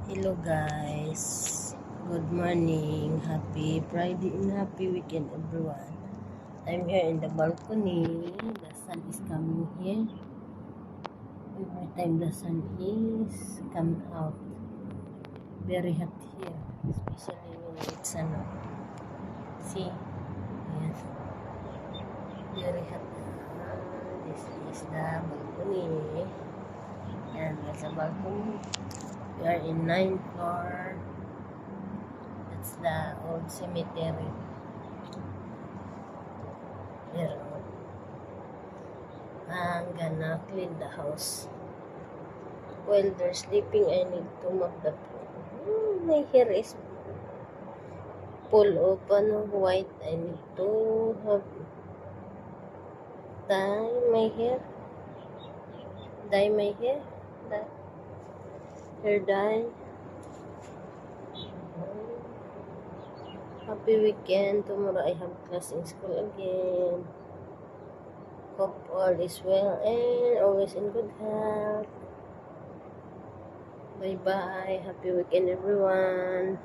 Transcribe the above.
Hello guys, good morning, happy Friday and happy weekend everyone. I'm here in the balcony, the sun is coming here. Every time the sun is come out, very hot here, especially when it's sun. See, yes, very hot. This is the balcony, and there's a balcony. We are in 9th floor. That's the old cemetery. Here, I'm gonna clean the house. While they're sleeping, I need to mop the floor. My hair is pull open white. I need to have dye my hair, the hair dye. Happy weekend. Tomorrow I have class in school again. Hope all is well and always in good health. Bye bye. Happy weekend everyone.